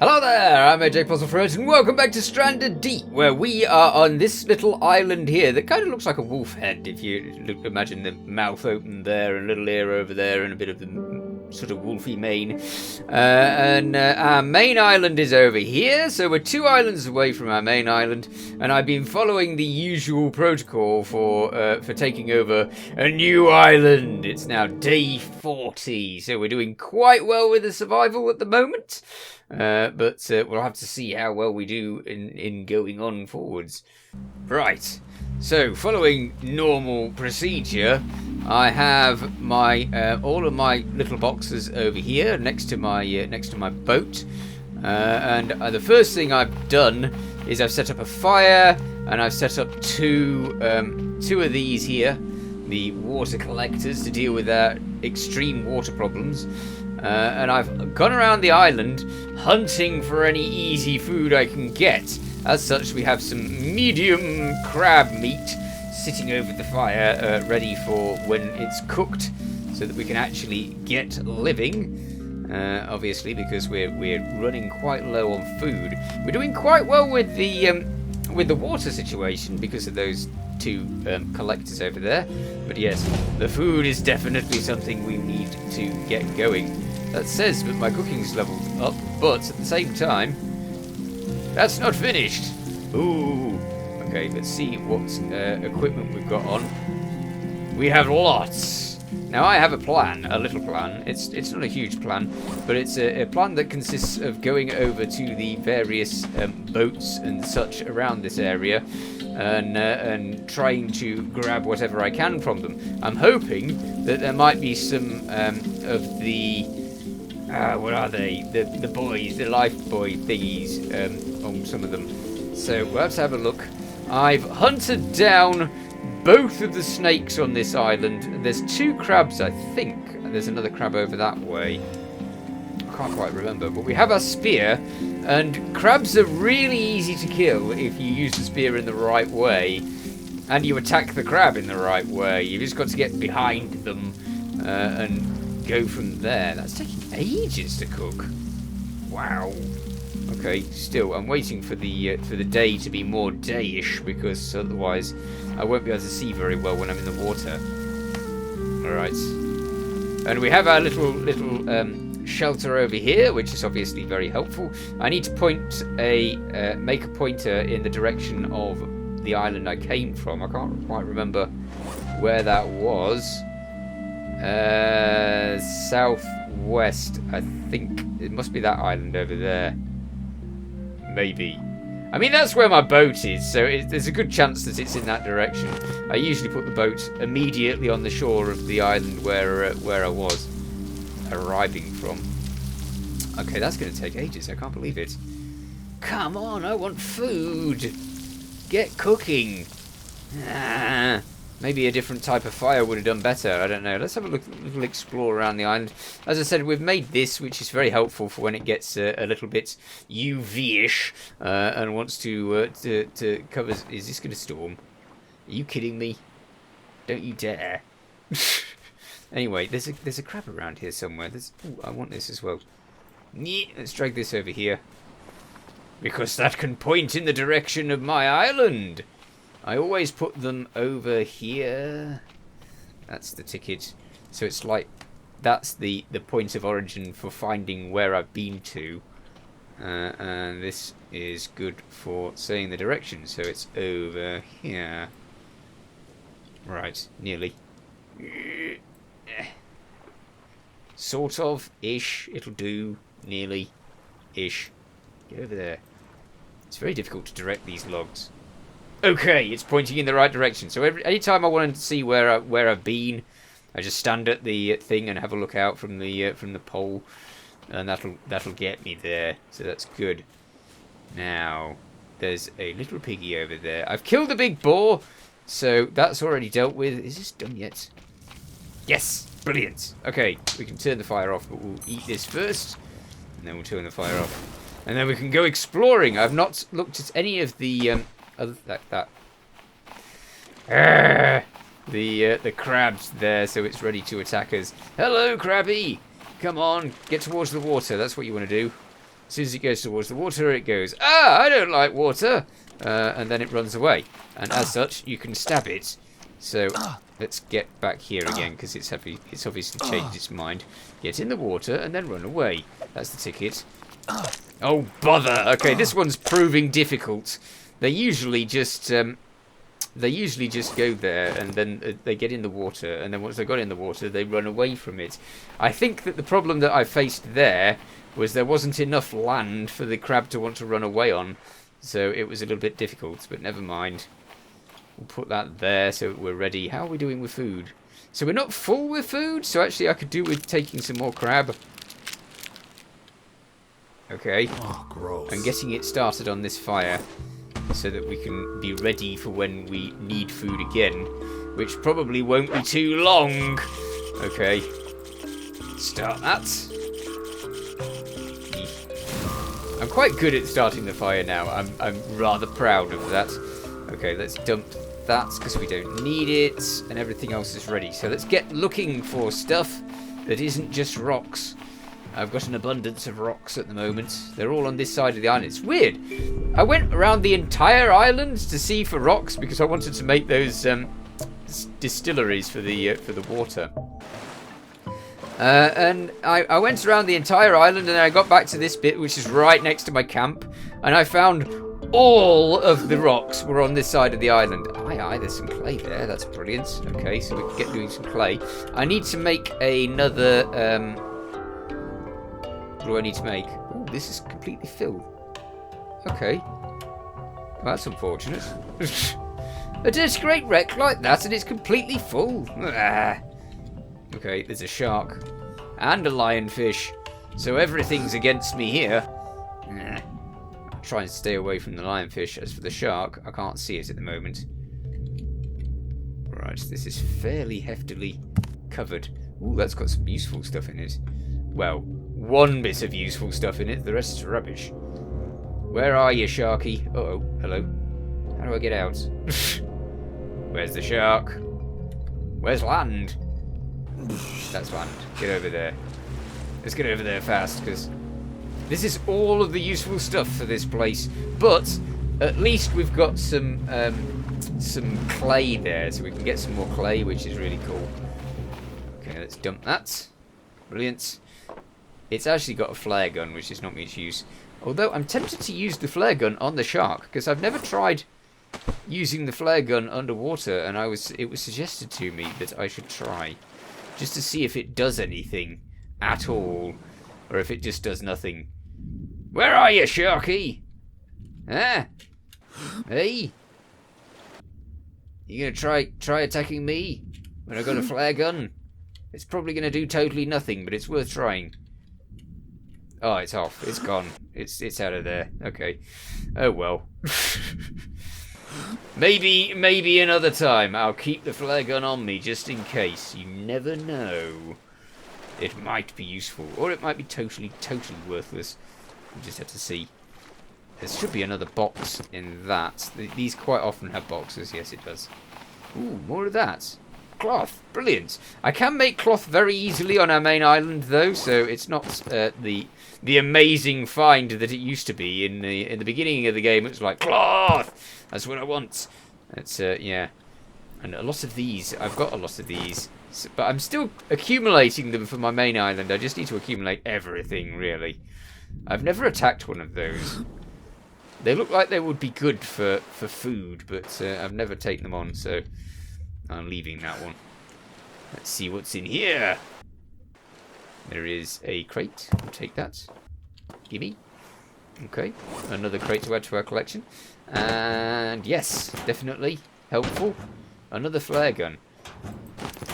Hello there, I'm AJ PuzzleFerret, and welcome back to Stranded Deep, where we are on this little island here that kind of looks like a wolf head, if you imagine the mouth open there, and a little ear over there, and a bit of the sort of wolfy mane. Our main island is over here, so we're 2 islands away from our main island, and I've been following the usual protocol for taking over a new island. It's now day 40, so we're doing quite well with the survival at the moment. But we'll have to see how well we do in going on forwards. Right, so following normal procedure, I have my all of my little boxes over here next to my boat, and the first thing I've done is I've set up a fire, and I've set up two of these here, the water collectors, to deal with our extreme water problems. And I've gone around the island hunting for any easy food I can get. As such, we have some medium crab meat sitting over the fire, ready for when it's cooked, so that we can actually get living. Obviously, because we're running quite low on food. We're doing quite well with the water situation because of those 2 collectors over there. But yes, the food is definitely something we need to get going. That says that my cooking's leveled up, but at the same time, that's not finished. Ooh. Okay, let's see what equipment we've got on. We have lots. Now I have a plan, a little plan. It's not a huge plan, but it's a plan that consists of going over to the various boats and such around this area, and trying to grab whatever I can from them. I'm hoping that there might be some of the what are they? The boys, the life buoy thingies on some of them. So let's have a look. I've hunted down both of the snakes on this island. There's 2 crabs, I think. There's another crab over that way. I can't quite remember. But we have our spear, and crabs are really easy to kill if you use the spear in the right way, and you attack the crab in the right way. You've just got to get behind them and go from there. That's taking ages to cook. Wow. Okay, still, I'm waiting for the day to be more dayish, because otherwise I won't be able to see very well when I'm in the water. Alright. And we have our little shelter over here, which is obviously very helpful. I need to make a pointer in the direction of the island I came from. I can't quite remember where that was. Southwest, I think. It must be that island over there. Maybe. I mean, that's where my boat is, so there's a good chance that it's in that direction. I usually put the boat immediately on the shore of the island where I was arriving from. Okay, that's going to take ages. I can't believe it. Come on, I want food. Get cooking. Maybe a different type of fire would have done better. I don't know. Let's have a little explore around the island. As I said, we've made this, which is very helpful for when it gets a little bit UV-ish and wants to cover. Is this going to storm? Are you kidding me? Don't you dare! Anyway, there's a crab around here somewhere. Ooh, I want this as well. Let's drag this over here, because that can point in the direction of my island. I always put them over here. That's the ticket. So it's like, that's the point of origin for finding where I've been to. And this is good for saying the direction. So it's over here. Right, nearly. Sort of, ish. It'll do. Nearly. Ish. Get over there. It's very difficult to direct these logs. Okay, it's pointing in the right direction. So any time I want to see where I've been, I just stand at the thing and have a look out from the pole, and that'll get me there. So that's good. Now, there's a little piggy over there. I've killed the big boar, so that's already dealt with. Is this done yet? Yes, brilliant. Okay, we can turn the fire off, but we'll eat this first, and then we'll turn the fire off, and then we can go exploring. I've not looked at any of the the crabs there, so it's ready to attack us. Hello, crabby! Come on, get towards the water. That's what you want to do. As soon as it goes towards the water, it goes, I don't like water. And then it runs away. And as such, you can stab it. So let's get back here again, because it's obviously changed its mind. Get in the water and then run away. That's the ticket. Oh, bother. Okay, this one's proving difficult. They usually just go there, and then they get in the water, and then once they got in the water, they run away from it. I think that the problem that I faced there was there wasn't enough land for the crab to want to run away on, so it was a little bit difficult, but never mind. We'll put that there so we're ready. How are we doing with food? So we're not full with food, so actually I could do with taking some more crab. Okay. Oh, gross. I'm getting it started on this fire so that we can be ready for when we need food again, which probably won't be too long. Okay. Start that. I'm quite good at starting the fire now. I'm rather proud of that. Okay, let's dump that because we don't need it, and everything else is ready. So let's get looking for stuff that isn't just rocks. I've got an abundance of rocks at the moment. They're all on this side of the island. It's weird. I went around the entire island to see for rocks because I wanted to make those distilleries for the water. And I went around the entire island, and then I got back to this bit, which is right next to my camp, and I found all of the rocks were on this side of the island. Aye, there's some clay there. That's brilliant. Okay, so we can get doing some clay. I need to make another... what do I need to make? Oh, this is completely filled. Okay. Well, that's unfortunate. A great wreck like that, and it's completely full. Okay, there's a shark. And a lionfish. So everything's against me here. I'll try and stay away from the lionfish. As for the shark, I can't see it at the moment. Right, this is fairly heftily covered. Ooh, that's got some useful stuff in it. Well, one bit of useful stuff in it, the rest is rubbish. Where are you, Sharky? Uh-oh, hello. How do I get out? Where's the shark? Where's land? That's land. Get over there. Let's get over there fast, because this is all of the useful stuff for this place. But at least we've got some clay there, so we can get some more clay, which is really cool. Okay, let's dump that. Brilliant. It's actually got a flare gun, which is not much use. Although I'm tempted to use the flare gun on the shark, because I've never tried using the flare gun underwater, and it was suggested to me that I should try, just to see if it does anything at all, or if it just does nothing. Where are you, Sharky? Huh? Hey? You gonna try attacking me when I got a flare gun? It's probably gonna do totally nothing, but it's worth trying. Oh, it's off. It's gone. It's out of there. Okay. Oh well. Maybe another time. I'll keep the flare gun on me just in case. You never know. It might be useful, or it might be totally worthless. We just have to see. There should be another box in that. These quite often have boxes. Yes, it does. Ooh, more of that. Cloth. Brilliant. I can make cloth very easily on our main island, though, so it's not the amazing find that it used to be in the beginning of the game. It's like cloth. That's what I want. That's yeah. And a lot of these. I've got a lot of these, but I'm still accumulating them for my main island. I just need to accumulate everything, really. I've never attacked one of those. They look like they would be good for food, but I've never taken them on, so I'm leaving that one. Let's see what's in here. There is a crate. We'll take that. Gimme. Okay. Another crate to add to our collection. And yes, definitely helpful. Another flare gun.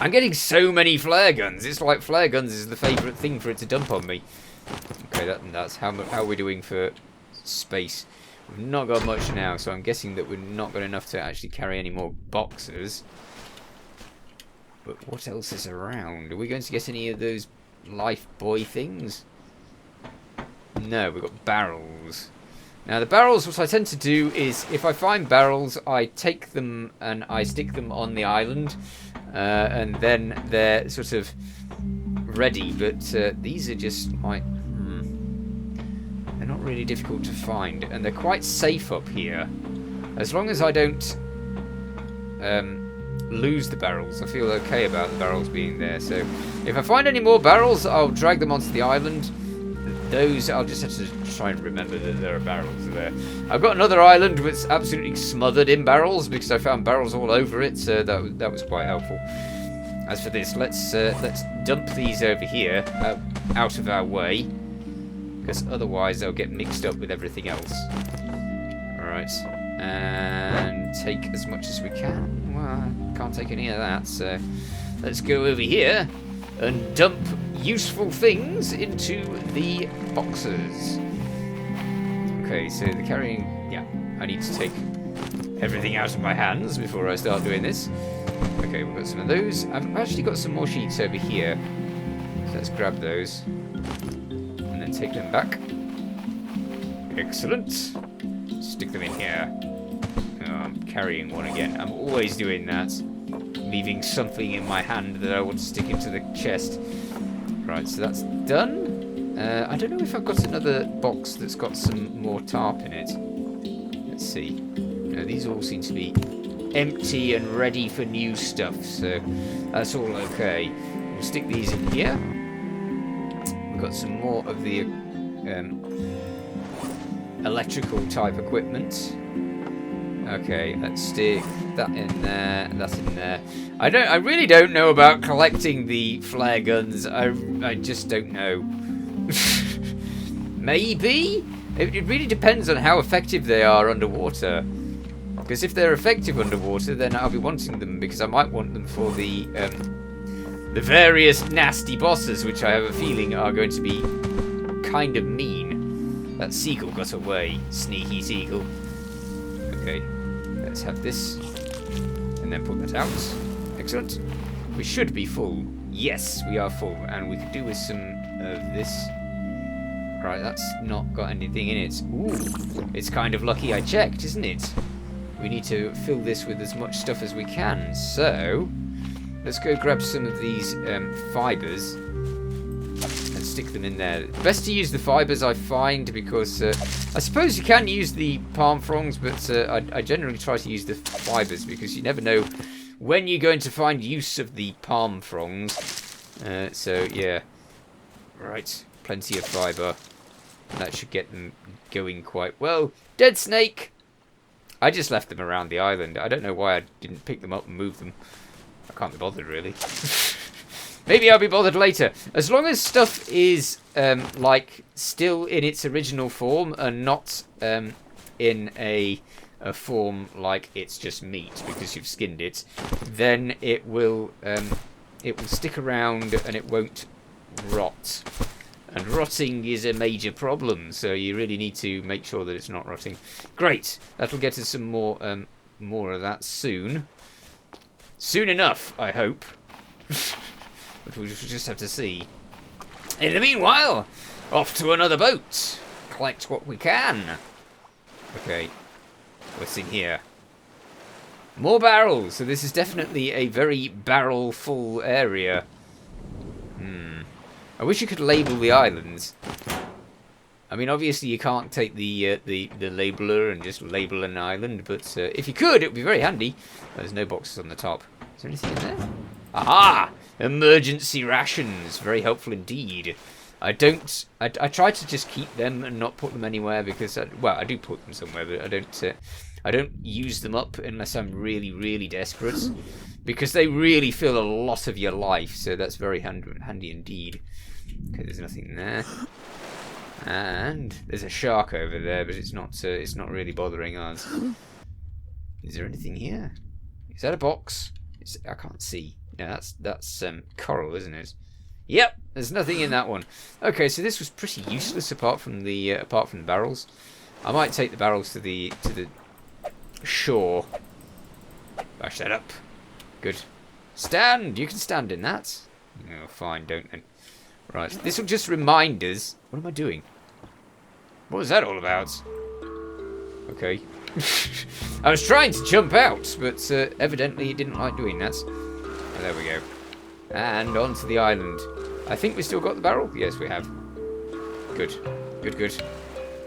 I'm getting so many flare guns. It's like flare guns is the favourite thing for it to dump on me. Okay, that's how are we doing for space? We've not got much now, so I'm guessing that we're not got enough to actually carry any more boxes. But what else is around? Are we going to get any of those life buoy things? No, we've got barrels. Now the barrels, what I tend to do is, if I find barrels, I take them and I stick them on the island, and then they're sort of ready. But these are just like, They're not really difficult to find, and they're quite safe up here. As long as I don't lose the barrels, I feel okay about the barrels being there. So if I find any more barrels, I'll drag them onto the island. Those, I'll just have to try and remember that there are barrels there. I've got another island that's absolutely smothered in barrels because I found barrels all over it, so that was quite helpful. As for this, let's dump these over here, out of our way, because otherwise they'll get mixed up with everything else. Alright, and take as much as we can. Well, I can't take any of that, so let's go over here and dump useful things into the boxes. Okay, so the carrying... yeah, I need to take everything out of my hands before I start doing this. Okay, we've got some of those. I've actually got some more sheets over here. So let's grab those. And then take them back. Excellent. Stick them in here. Oh, I'm carrying one again. I'm always doing that. Leaving something in my hand that I want to stick into the chest. Right, so that's done. I don't know if I've got another box that's got some more tarp in it. Let's see. No, these all seem to be empty and ready for new stuff, so that's all okay. We'll stick these in here. We've got some more of the electrical type equipment. Okay, let's stick that in there, and that in there. I really don't know about collecting the flare guns. I just don't know. Maybe? It really depends on how effective they are underwater. Because if they're effective underwater, then I'll be wanting them, because I might want them for the various nasty bosses, which I have a feeling are going to be kind of mean. That seagull got away, sneaky seagull. Okay, let's have this, and then put that out. Excellent. We should be full. Yes, we are full, and we could do with some of this. Right, that's not got anything in it. Ooh, it's kind of lucky I checked, isn't it? We need to fill this with as much stuff as we can. So, let's go grab some of these fibres and stick them in there. Best to use the fibres, I find, because I suppose you can use the palm fronds, but I generally try to use the fibres because you never know when you're going to find use of the palm fronds. So, yeah. Right, plenty of fibre. That should get them going quite well. Dead snake! I just left them around the island. I don't know why I didn't pick them up and move them. I can't be bothered, really. Maybe I'll be bothered later. As long as stuff is, like, still in its original form and not in a form like it's just meat because you've skinned it, then it will stick around and it won't rot. And rotting is a major problem, so you really need to make sure that it's not rotting. Great, that'll get us some more of that soon. Soon enough, I hope. But we'll just have to see. In the meanwhile, off to another boat. Collect what we can. Okay, what's in here? More barrels. So this is definitely a very barrel-full area. I wish you could label the islands. I mean, obviously you can't take the labeler and just label an island, but if you could, it would be very handy. There's no boxes on the top. Is there anything in there? Aha! Emergency rations. Very helpful indeed. I try to just keep them and not put them anywhere because, well, I do put them somewhere, but I don't use them up unless I'm really, really desperate. Because they really fill a lot of your life, so that's very handy indeed. Okay, there's nothing there. And there's a shark over there, but it's not really bothering us. Is there anything here? Is that a box? I can't see. No, that's coral, isn't it? Yep, there's nothing in that one. Okay, so this was pretty useless apart from the barrels. I might take the barrels to the shore. Bash that up. Good. Stand! You can stand in that. Oh, fine, don't then. Right, this will just remind us... What am I doing? What was that all about? Okay. I was trying to jump out, but evidently it didn't like doing that. Oh, there we go. And onto the island. I think we still got the barrel. Yes, we have. Good. Good, good.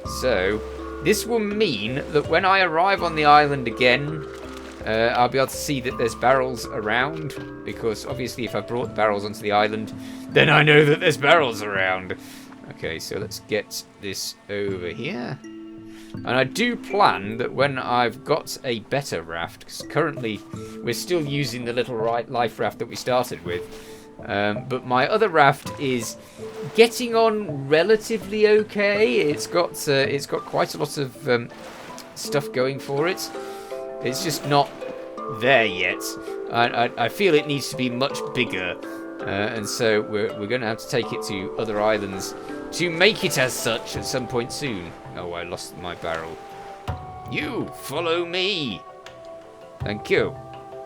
So, this will mean that when I arrive on the island again, I'll be able to see that there's barrels around, because obviously if I brought the barrels onto the island, then I know that there's barrels around. Okay, so let's get this over here. And I do plan that when I've got a better raft, because currently we're still using the little life raft that we started with, but my other raft is getting on relatively okay. It's got quite a lot of stuff going for it. It's just not there yet. I feel it needs to be much bigger, and so we're going to have to take it to other islands to make it as such at some point soon. Oh, I lost my barrel. You follow me. Thank you.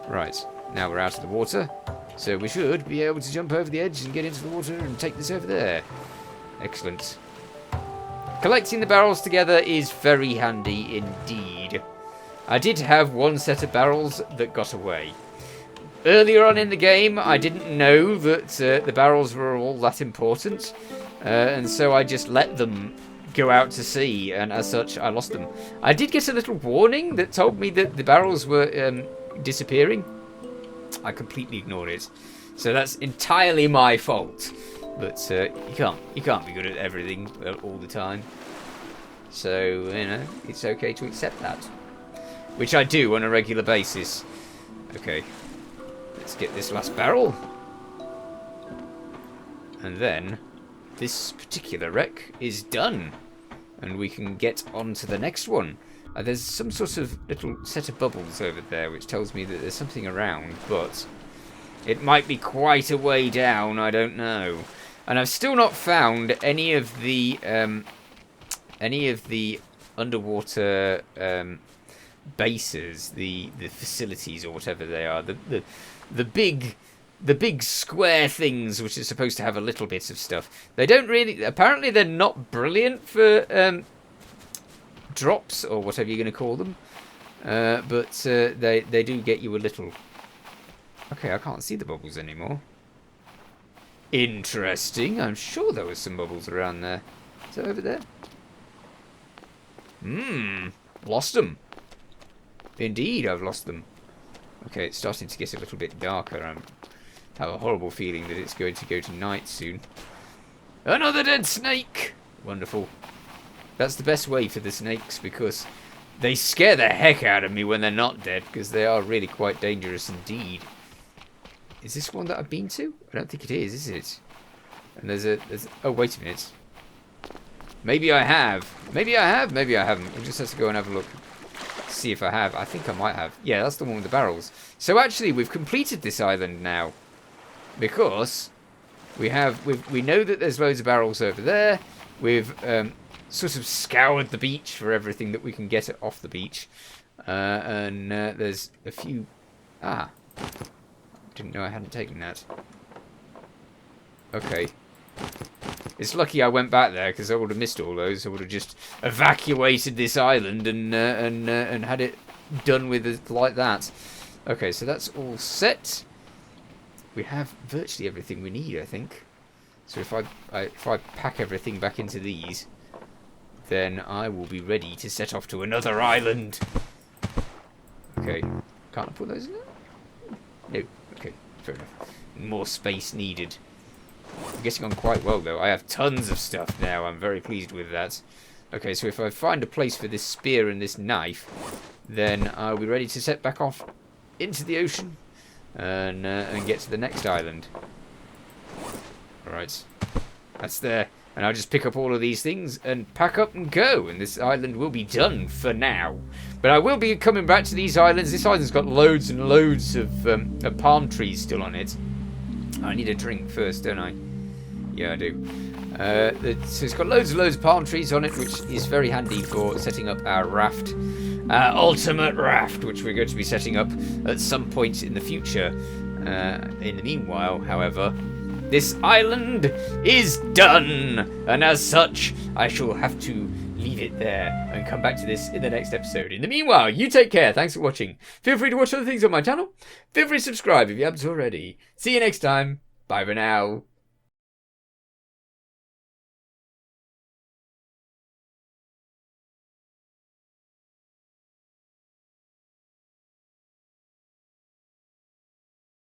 Right, now we're out of the water, so we should be able to jump over the edge and get into the water and take this over there. Excellent. Collecting the barrels together is very handy indeed. I did have one set of barrels that got away. Earlier on in the game, I didn't know that the barrels were all that important, and so I just let them go out to sea, and as such, I lost them. I did get a little warning that told me that the barrels were disappearing. I completely ignored it, so that's entirely my fault. But you can't be good at everything all the time. So it's okay to accept that, which I do on a regular basis. Okay, let's get this last barrel, and then this particular wreck is done, and we can get on to the next one. There's some sort of little set of bubbles over there which tells me that there's something around, but it might be quite a way down, I don't know. And I've still not found any of the underwater bases, the facilities or whatever they are, the big square things which are supposed to have a little bit of stuff. They don't really, apparently they're not brilliant for drops or whatever you're going to call them, but they do get you a little. Okay, I can't see the bubbles anymore. Interesting. I'm sure there was some bubbles around there. Is that over there? Lost them. Indeed, I've lost them. Okay, it's starting to get a little bit darker. I have a horrible feeling that it's going to go to night soon. Another dead snake! Wonderful. That's the best way for the snakes, because they scare the heck out of me when they're not dead, because they are really quite dangerous indeed. Is this one that I've been to? I don't think it is it? And there's oh, wait a minute. Maybe I have. Maybe I have. Maybe I haven't. We'll just have to go and have a look. See if I have. I think I might have. Yeah, that's the one with the barrels. So actually, we've completed this island now, because we know that there's loads of barrels over there. We've sort of scoured the beach for everything that we can get off the beach, and there's a few. Didn't know I hadn't taken that. Okay. It's lucky I went back there, because I would have missed all those. I would have just evacuated this island and had it done with it like that. Okay, so that's all set. We have virtually everything we need, I think. So if I pack everything back into these, then I will be ready to set off to another island. Okay, can't I put those in there? No. Okay, fair enough. More space needed. I'm getting on quite well, though. I have tons of stuff now. I'm very pleased with that. Okay, so if I find a place for this spear and this knife, then I'll be ready to set back off into the ocean and get to the next island. Alright, that's there. And I'll just pick up all of these things and pack up and go. And this island will be done for now. But I will be coming back to these islands. This island's got loads and loads of palm trees still on it. I need a drink first, don't I? Yeah, I do. So it's got loads and loads of palm trees on it, which is very handy for setting up our raft. Our ultimate raft, which we're going to be setting up at some point in the future. In the meanwhile, however, this island is done, and as such, I shall have to leave it there and come back to this in the next episode. In the meanwhile, you take care. Thanks for watching. Feel free to watch other things on my channel. Feel free to subscribe if you haven't already. See you next time. Bye for now.